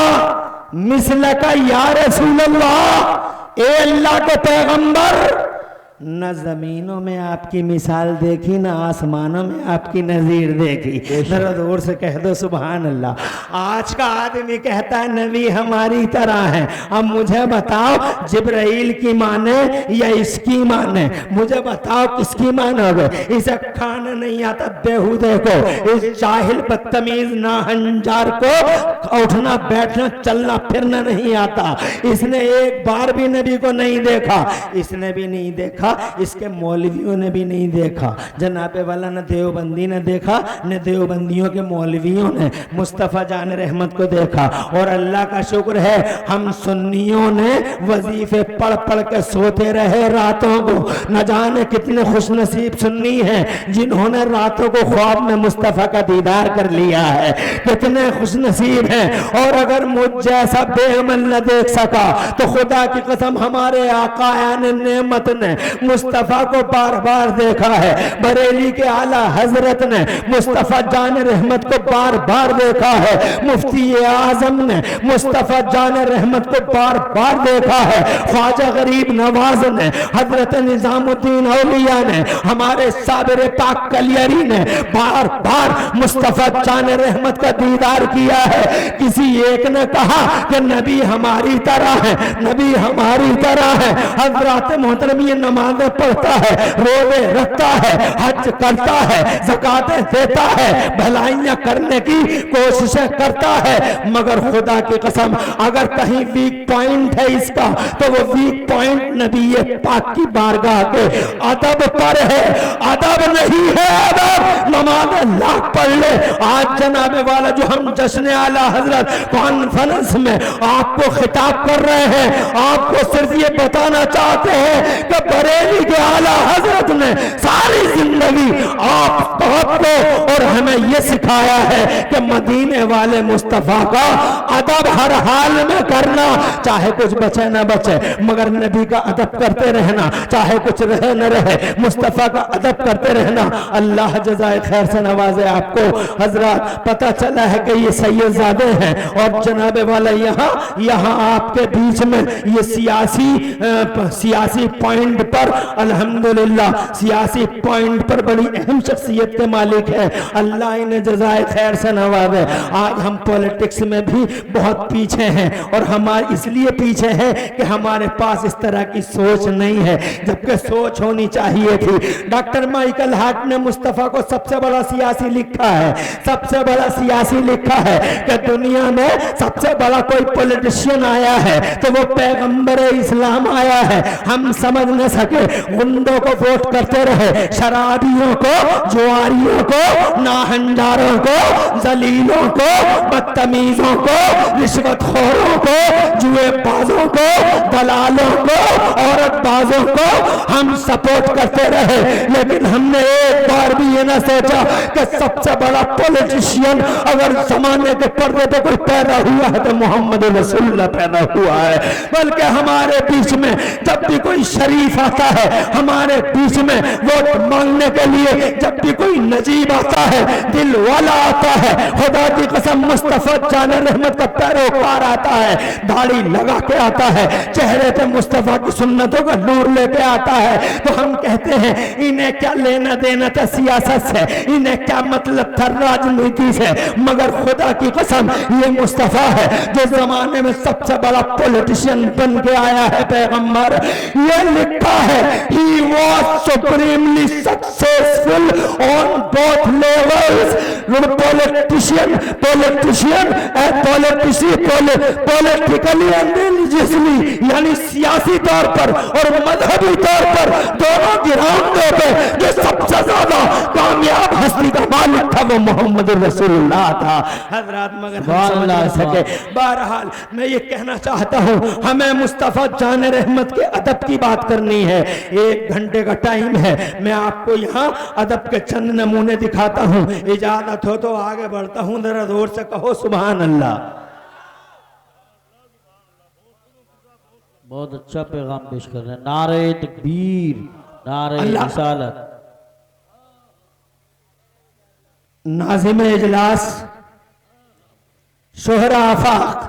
मिसल का या रसूल अल्लाह, ए अल्लाह के पैगंबर न जमीनों में आपकी मिसाल देखी न आसमानों में आपकी नजीर देखी। जरा जोर से कह दो सुभान अल्लाह। आज का आदमी कहता है नबी हमारी तरह है। अब मुझे बताओ जिब्राइल की माने या इसकी माने? मुझे बताओ किसकी मानोगे? इसे खाना नहीं आता बेहुदे को, इस जाहिल बदतमीज नाहंजार को उठना बैठना चलना फिरना नहीं आता। इसने एक बार भी नबी को नहीं देखा, इसने भी नहीं देखा, इसके मौलवियों ने भी नहीं देखा। जनाबे वाला न देवबंदी ने देखा न देवबंदियों के मौलवियों ने मुस्तफ़ा जान रहमत को देखा। और अल्लाह का शुक्र है हम सुन्नियों ने वजीफे पढ़ पढ़ के सोते रहे रातों को। न जाने कितने खुशनसीब सुन्नी हैं जिन्होंने रातों को ख्वाब में मुस्तफ़ा का दीदार कर लिया है, कितने खुशनसीब हैं। और अगर मुझ जैसा बेअमल न देख सका तो खुदा की कसम हमारे आका यानी नेमत ने मुस्तफ़ा को बार बार देखा है। बरेली के आला हजरत ने मुस्तफ़ा जान रहमत को बार बार देखा है। मुफ्ती आजम ने मुस्तफ़ा जान रहमत को बार बार देखा है। ख्वाजा गरीब नवाज ने, हजरत निजामुद्दीन औलिया ने, हमारे साबिर पाक कलियरी ने बार बार मुस्तफ़ा जान रहमत का दीदार किया है। किसी एक ने कहा कि नबी हमारी तरह है, नबी हमारी तरह है। हजरत मोहतरम ये नमाज़ें पढ़ता है, रोज़े रखता है, हज करता है, ज़कातें देता है, भलाइयां करने की कोशिशें करता है, मगर खुदा की कसम अगर कहीं वीक पॉइंट है इसका तो वो वीक पॉइंट नबी पाक की बारगाह के अदब पर है। अदब नहीं है अदब। नमाज लाख पढ़ ले। आज जनाबे वाला जो हम जश्न आला हजरत कॉन्फ्रेंस में आपको खिताब कर रहे हैं, आपको सिर्फ ये बताना चाहते हैं कि बरेली के आला हजरत ने सारी जिंदगी आपको और हमें ये सिखाया है कि मदीने वाले मुस्तफा का अदब हर हाल में करना, चाहे कुछ बचे न बचे मगर नबी का अदब करते रहना, चाहे कुछ रहे न रहे मुस्तफा का अदब करते रहना। अल्लाह जज़ाए खैर से नवाजे आपको। हजरत पता चला है कि ये सैयदजादे हैं और जनाबे वाला यहाँ आपके बीच में ये सियासी पॉइंट पर अल्हम्दुलिल्लाह सियासी पॉइंट पर बड़ी अहम शख्सियत के मालिक है। अल्लाह इन्हें जज़ाए खैर से नवाजे। आज हम पॉलिटिक्स में भी बहुत पीछे हैं और हमारे इसलिए पीछे हैं कि हमारे पास इस तरह की सोच नहीं है, जबकि सोच होनी चाहिए थी। डॉक्टर माइकल हार्ट ने मुस्तफ़ा को सबसे बड़ा सियासी लिखा है, सबसे बड़ा सियासी लिखा है कि दुनिया में सबसे बड़ा कोई पॉलिटिशियन आया है तो वो पैगंबर इस्लाम आया है। हम समझ न सके, गुंडों को वोट करते रहे, शराबियों को, जुआरियों को, नाहंजारों को, जलीलों को, बदतमीजों को, रिश्वतखोरों को, जुएबाजों को, दलालों को, औरतबाजों को हम सपोर्ट करते रहे। लेकिन हमने एक बार भी ये ना सोचा कि सबसे बड़ा पॉलिटिशियन अगर जमाने के पर्दे पे कोई पैदा हुआ है तो मोहम्मद रसूलुल्लाह पैदा हुआ है। बल्कि हमारे बीच में जब भी कोई शरीफ आता है, हमारे बीच में वोट मांगने के लिए जब भी कोई नजीब आता है, दिल वाला आता है, खुदा की कसम मुस्तफा जान रहमत का पैरोकार आता है, दाढ़ी लगा के आता है, चेहरे पे मुस्तफा की सुन्नतों का नूर लेके आता है, तो हम कहते हैं इन्हें क्या लेना देना था सियासत से, इन्हें क्या मतलब था राजनीति से। मगर खुदा की कसम ये मुस्तफा है जो जमाने में सबसे बड़ा पॉलिटिशियन बन के आया है। पैगंबर ये लिखा है he was supremely successful on both levels. politician किसी पॉलिटिकली रिलीजियसली यानी सियासी तौर पर और मजहबी तौर पर दोनों गिरावटों पे जो सबसे ज्यादा कामयाब हस्ती का मालिक था वो मोहम्मद रसूलुल्लाह था हजरत। मगर हम समझ ना सके। बहरहाल मैं ये कहना चाहता हूँ हमें मुस्तफा जान रहमत के अदब की बात करनी है। 1 घंटे का टाइम है, मैं आपको यहाँ अदब के चंद नमूने दिखाता हूँ। इजाजत हो तो आगे बढ़ता हूँ, जरा जोर से कहो सुभान अल्लाह। बहुत अच्छा पैगाम पेश कर रहे हैं। नारे तकबीर, नारे रिसालत। नाज़िम इजलास शोहरा आफाक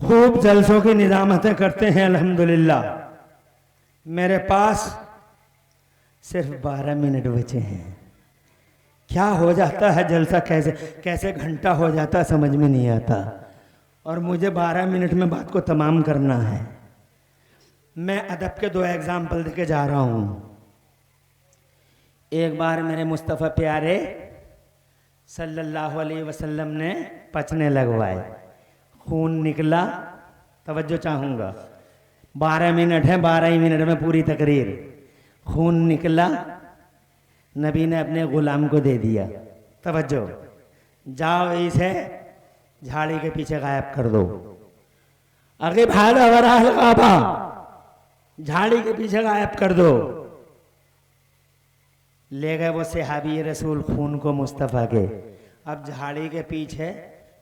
खूब जलसों की निजामतें करते हैं अल्हम्दुलिल्लाह। मेरे पास सिर्फ 12 मिनट बचे हैं। क्या हो जाता है जलसा, कैसे कैसे घंटा हो जाता समझ में नहीं आता, और मुझे 12 मिनट में बात को तमाम करना है। मैं अदब के 2 एग्जाम्पल देके जा रहा हूँ। एक बार मेरे मुस्तफ़ा प्यारे सल्लल्लाहु अलैहि वसल्लम ने पचने लगवाए, खून निकला। तवज्जो चाहूँगा, 12 मिनट है, 12 ही मिनट में पूरी तकरीर। खून निकला, नबी ने अपने गुलाम को दे दिया। तवज्जो, जाओ इसे झाड़ी के पीछे गायब कर दो। अगे भागा वराह काबा, झाड़ी के पीछे गायब कर दो। ले गए वो सहाबी रसूल खून को मुस्तफ़ा के। अब झाड़ी के पीछे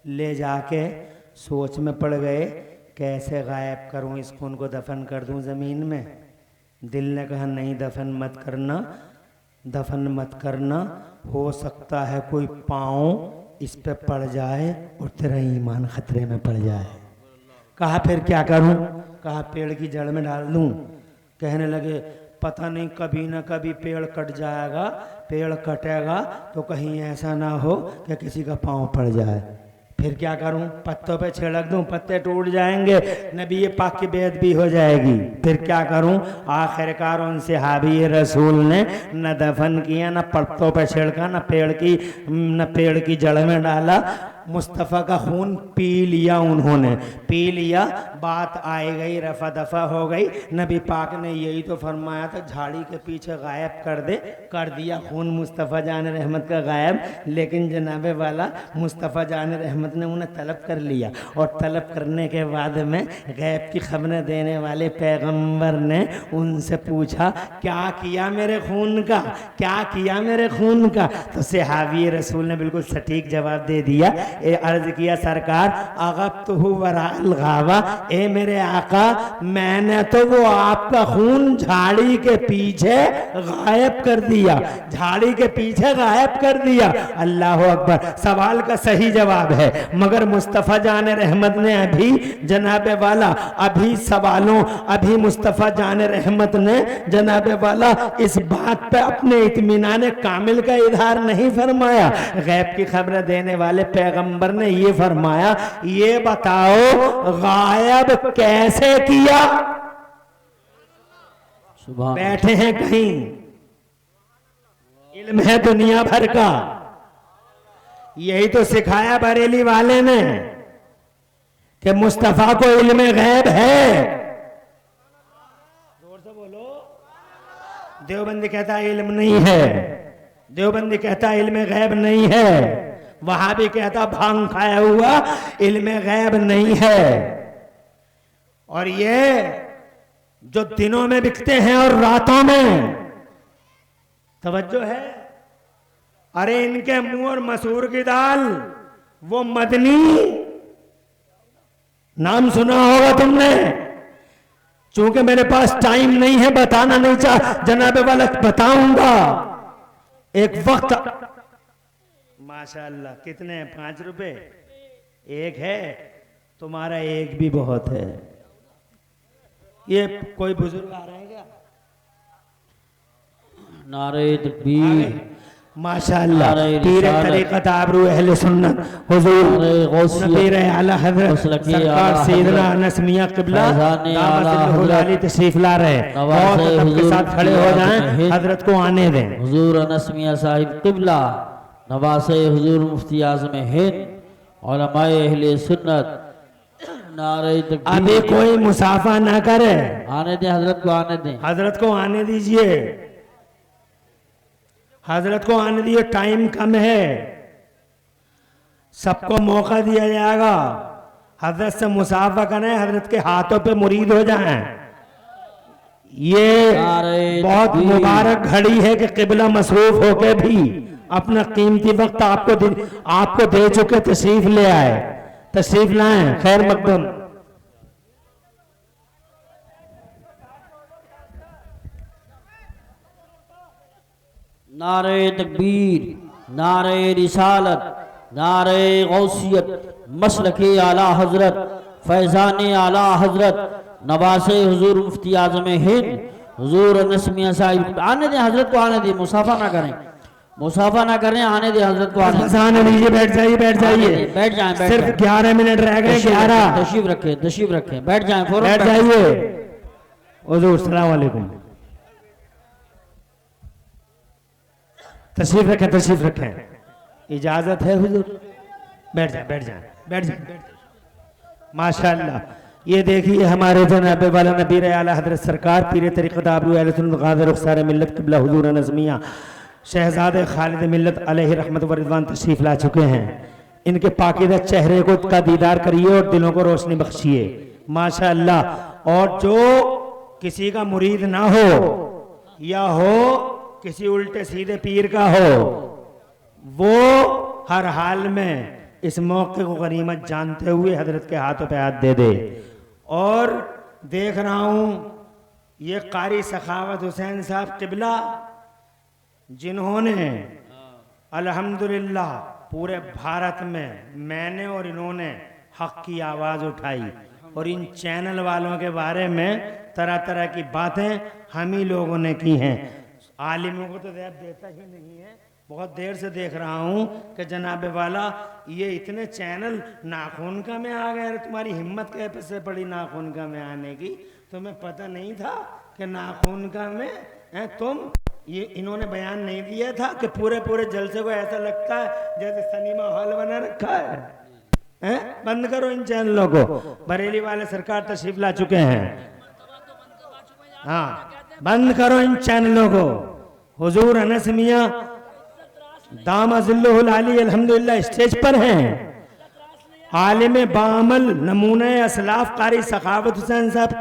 ले जाके सोच में पड़ गए, कैसे गायब करूं इस खून को, दफन कर दूं ज़मीन में। दिल ने कहा नहीं, दफन मत करना, दफन मत करना, हो सकता है कोई पाँव इस पे पड़ जाए और तेरा ईमान खतरे में पड़ जाए। कहा फिर क्या करूं? कहा पेड़ की जड़ में डाल दूं। कहने लगे पता नहीं कभी ना कभी पेड़ कट जाएगा, पेड़ कटेगा तो कहीं ऐसा ना हो कि किसी का पाँव पड़ जाए। फिर क्या करूं? पत्तों पे छिड़क दूं, पत्ते टूट जाएंगे, नबी ये पाक की बेअदबी हो जाएगी। फिर क्या करूं? आखिरकार उन सहाबी रसूल ने न दफन किया, न पत्तों पे छिड़का, न पेड़ की जड़ में डाला। मुस्तफ़ा का खून पी लिया उन्होंने, पी लिया। बात आई गई, रफा दफा हो गई। नबी पाक ने यही तो फरमाया था, झाड़ी के पीछे गायब कर दे। कर दिया खून मुस्तफ़ा जान रहमत का गायब। लेकिन जनाबे वाला मुस्तफ़ा जान रहमत ने उन्हें तलब कर लिया, और तलब करने के बाद में गैब की खबरें देने वाले पैगंबर ने उनसे पूछा, क्या किया मेरे खून का, क्या किया मेरे खून का? तो सहाबी रसूल ने बिल्कुल सटीक जवाब दे दिया। अर्ज किया, सरकार अगब्तहु वराअल गावा, ए मेरे आका मैंने तो वो आपका खून झाड़ी के पीछे गायब कर दिया, झाड़ी के पीछे गायब कर दिया। अल्लाह अकबर। सवाल का सही जवाब है, मगर मुस्तफ़ा जान रहमत ने अभी जनाबे वाला अभी मुस्तफ़ा जान रहमत ने जनाबे वाला इस बात पे अपने इत्मीनान कामिल का इजहार नहीं फरमाया। गैब की खबर देने वाले पैगंबर ने ये फरमाया, ये बताओ गायब कैसे किया? बैठे हैं कहीं, इल्म है दुनिया भर का, यही तो सिखाया बरेली वाले ने कि मुस्तफा को इल्म गैब है। जोर से बोलो। देवबंदी कहता है इल्म नहीं है, देवबंदी कहता है इल्म गैब नहीं है, वहाबी कहता भांग खाया हुआ इल्म गैब नहीं है। और ये जो दिनों में बिकते हैं और रातों में, तवज्जो है, अरे इनके मुंह और मसूर की दाल, वो मदनी नाम सुना होगा तुमने। चूंकि मेरे पास टाइम नहीं है, बताना नहीं चाह जनाबे वाला, बताऊंगा। एक वक्त माशाअल्लाह कितने हैं? 5 रुपए एक है, तुम्हारा एक भी बहुत है। ये कोई बुजुर्ग आ रहे हैं क्या? नारे तकबीर, माशाअल्लाह। पीर तरीक़त आबरू अहले सुन्नत हुजूर पीर आला हज़रत सरकार सैयदना अनस मियां क़िबला दामत तशरीफ ला रहे हैं। और के साथ खड़े हो जाएं, हजरत को आने दें। हुजूर अनस मियां साहिब क़िबला नवासे हुजूर मुफ्ती आज़म हिंद उलमाए अहले सुन्नत नारे तकबीर। अभी कोई मुसाफा ना करे, आने दें हजरत को, आने दें। हजरत को आने दीजिए, हजरत को आने दीजिए, टाइम कम है, सबको मौका दिया जाएगा। हजरत से मुसाफा करें, हजरत के हाथों पे मुरीद हो जाएं। ये बहुत मुबारक घड़ी है कि किबला मसरूफ होके भी अपना कीमती वक्त आपको दे चुके तशरीफ ले आए, तशरीफ लाएं, खैर मकदम। नारे तकबीर, नारे रिसालत, नारे गौसियत, मसलके आला हजरत, फैजान आला हजरत, नवासे हुजूर मुफ्ती आज़म हिंद हुजूर अनस मियां साहिब। आने दें हजरत को, आने दें, मुसाफा ना करें, मुसाफा ना करें, आने दें हजरत को, आने दें। आने दीजिए, बैठ जाइए, बैठ जाइए, बैठ जाएं, बैठ सिर्फ जाएं। 11 मिनट रह गए, 11। तशरीफ रखें, तशरीफ रखें, बैठ जाएं, फौरन बैठ जाइए। हुजूर सलाम अलैकुम, तशरीफ रखें, तशरीफ रखें, इजाजत है हुजूर, बैठ जाए, बैठ जाए, बैठ जाए। माशाअल्लाह, ये देखिए हमारे जनाब वाला नबी आला हजरत सरकार पीर तरीक़त आबरू अहले सुन्नत गाज़ी रुख़सार मिल्लत क़िबला हुजूर अनस मियां शहजादे खालिद मिल्लत अलैहि रहमत व रिज़वान तशरीफ ला चुके हैं। इनके पाकीज़ा चेहरे को का दीदार करिए और दिलों को रोशनी बख्शिए माशाअल्लाह। और जो किसी का मुरीद ना हो या हो किसी उल्टे सीधे पीर का हो, वो हर हाल में इस मौके को गनीमत जानते हुए हजरत के हाथों पे हाथ दे दे। और देख रहा हूं ये कारी सखावत हुसैन साहब किबला, जिन्होंने अल्हम्दुलिल्लाह पूरे भारत में मैंने और इन्होंने हक की आवाज़ उठाई। और इन चैनल वालों के बारे में तरह तरह की बातें हम ही लोगों ने की हैं। आलिमों को तो ज़ैब देता ही नहीं है। बहुत देर से देख रहा हूँ कि जनाब वाला ये इतने चैनल नाखूनका में आ गए। तुम्हारी हिम्मत कैसे पड़ी नाखूनका में आने की? तुम्हें पता नहीं था कि नाखूनका में है तुम? ये इन्होंने बयान नहीं दिया था कि पूरे पूरे जलसे को ऐसा लगता है जैसे सिनेमा हॉल बना रखा है? बंद करो इन चैनलों को। बरेली वाले सरकार तशरीफ ला चुके हैं। हाँ, बंद करो इन चैनलों को। हुजूर अनस मियां दामज़िल्लुहुल आली अल्हम्दुलिल्लाह स्टेज पर हैं। आलिम बाअमल नमूने असलाफ कारी सखावत हुसैन साहब